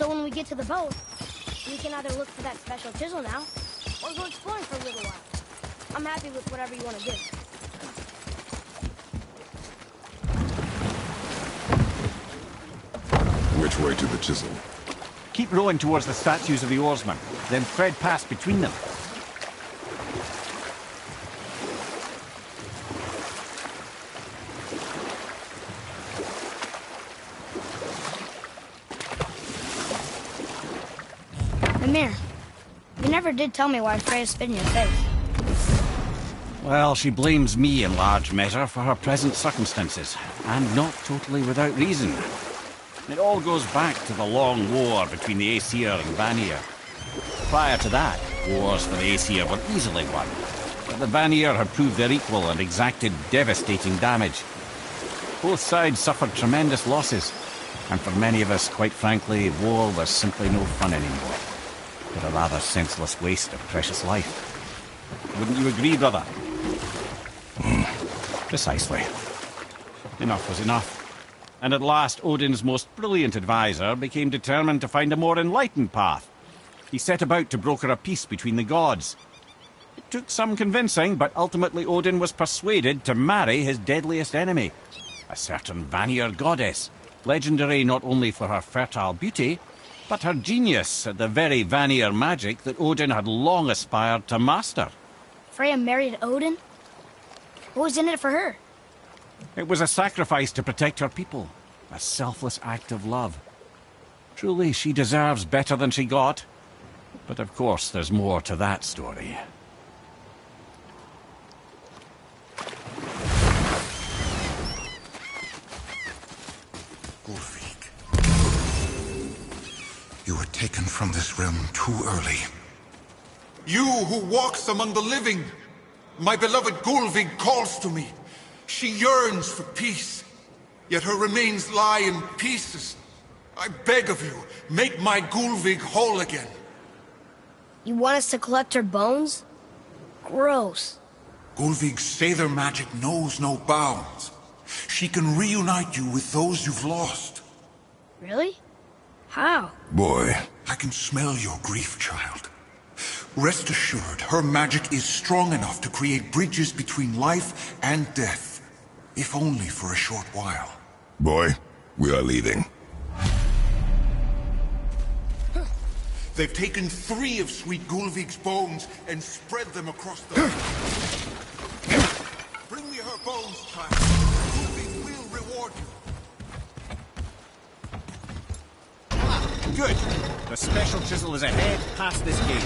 So when we get to the boat, we can either look for that special chisel now, or go exploring for a little while. I'm happy with whatever you want to do. Which way to the chisel? Keep rowing towards the statues of the oarsmen, then thread past between them. Amir, you never did tell me why Freya spit in your face. Well, she blames me in large measure for her present circumstances, and not totally without reason. It all goes back to the long war between the Aesir and Vanir. Prior to that, wars for the Aesir were easily won, but the Vanir had proved their equal and exacted devastating damage. Both sides suffered tremendous losses, and for many of us, quite frankly, war was simply no fun anymore, but a rather senseless waste of precious life. Wouldn't you agree, brother? Precisely. Enough was enough. And at last, Odin's most brilliant advisor became determined to find a more enlightened path. He set about to broker a peace between the gods. It took some convincing, but ultimately Odin was persuaded to marry his deadliest enemy, a certain Vanir goddess, legendary not only for her fertile beauty, but her genius at the very Vanir magic that Odin had long aspired to master. Freya married Odin? What was in it for her? It was a sacrifice to protect her people, a selfless act of love. Truly, she deserves better than she got. But of course, there's more to that story. Gulfig, you were taken from this realm too early. You who walks among the living, my beloved Gulfig calls to me. She yearns for peace, yet her remains lie in pieces. I beg of you, make my Gulfig whole again. You want us to collect her bones? Gross. Gulfig's Sather magic knows no bounds. She can reunite you with those you've lost. Really? How? Boy. I can smell your grief, child. Rest assured, her magic is strong enough to create bridges between life and death. If only for a short while. Boy, we are leaving. They've taken 3 of sweet Gulfig's bones and spread them across the... Bring me her bones, child. Gulfig will reward you. Good. The special chisel is ahead past this gate.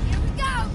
Here we go!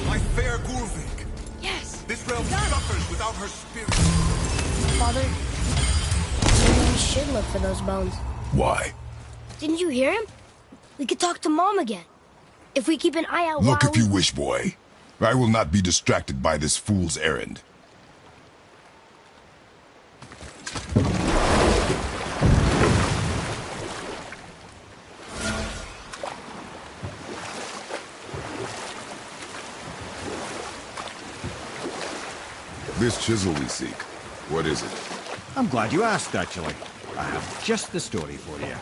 My fair Gulfig. Yes! This realm suffers without her spirit. Father, maybe we should look for those bones. Why? Didn't you hear him? We could talk to Mom again. If we keep an eye out Look while if you wish, boy. I will not be distracted by this fool's errand. This chisel we seek, what is it? I'm glad you asked, actually. I have just the story for you.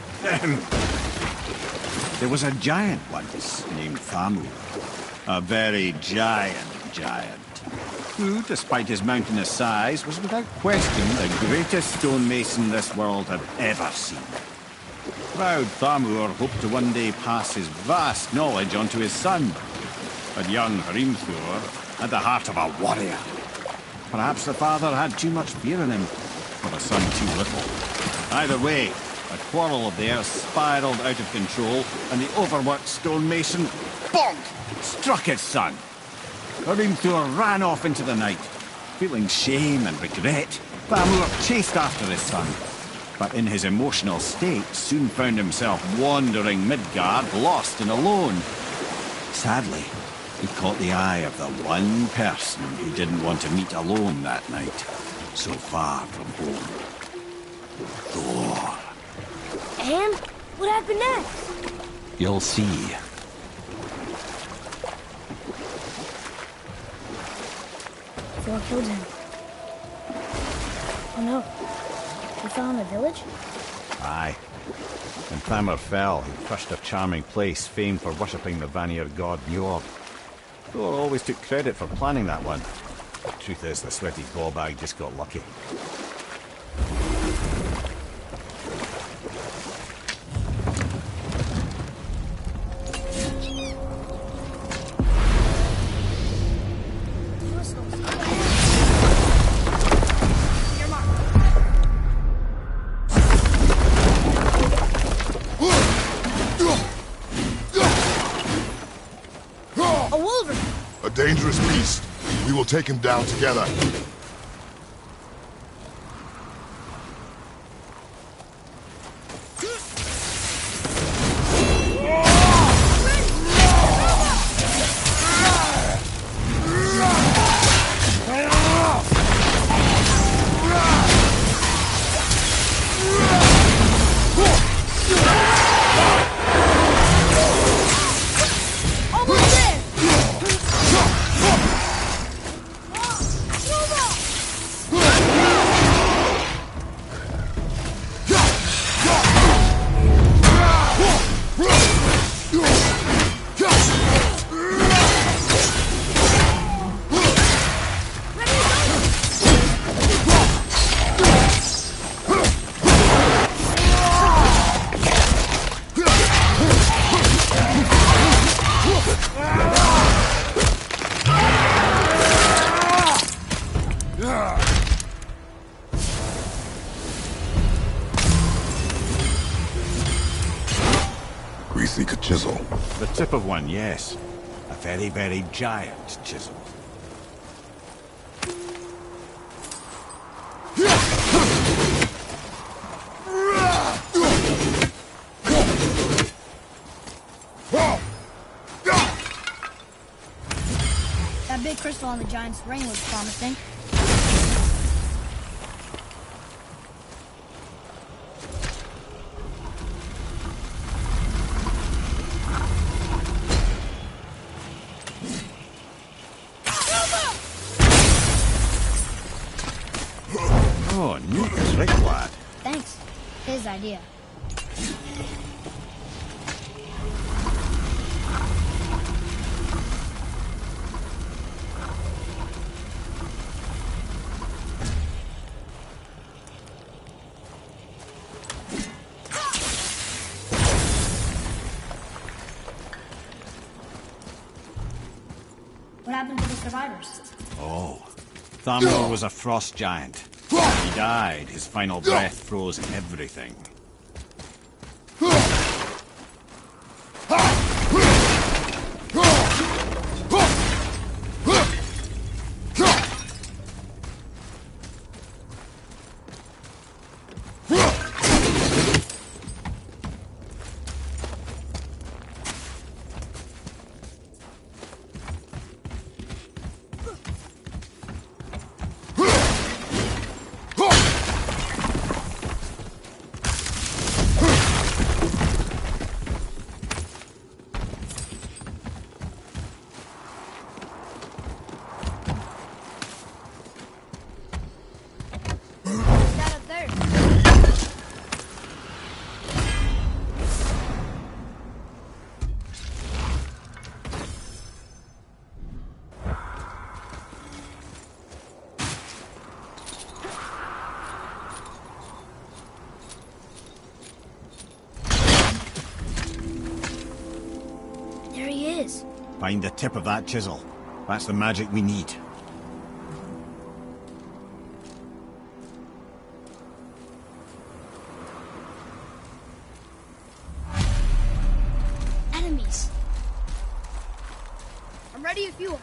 There was a giant once named Thamur. A very giant, who, despite his mountainous size, was without question the greatest stonemason this world had ever seen. Proud Thamur hoped to one day pass his vast knowledge on to his son. But young Hrimthur had the heart of a warrior. Perhaps the father had too much fear in him, or the son too little. Either way, a quarrel of theirs spiraled out of control, and the overworked stonemason, bonk, struck his son. Hrimthur ran off into the night. Feeling shame and regret, Thamur chased after his son. But in his emotional state, soon found himself wandering Midgard, lost and alone. Sadly, he caught the eye of the one person he didn't want to meet alone that night, so far from home. Thor. And what happened next? You'll see. Thor killed him. Oh no. He fell in the village? Aye. When Thamur fell, he crushed a charming place famed for worshipping the Vanir god Njord. Thor always took credit for planning that one. The truth is, the sweaty ballbag just got lucky. Dangerous beast. We will take him down together. Chisel. The tip of one, yes. A very, very giant chisel. That big crystal on the giant's ring was promising. Oh, neat trick, lad. Thanks. His idea. What happened to the survivors? Oh, Thamur was a frost giant. He died. His final breath froze everything. Find the tip of that chisel. That's the magic we need. Enemies. I'm ready if you are.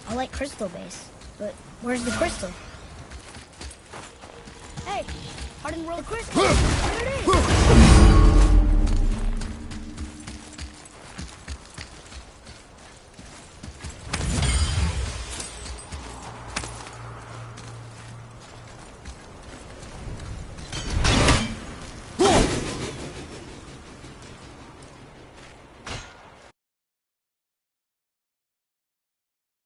I like crystal base, but where's the crystal? Hey, hardened world crystal. There it is.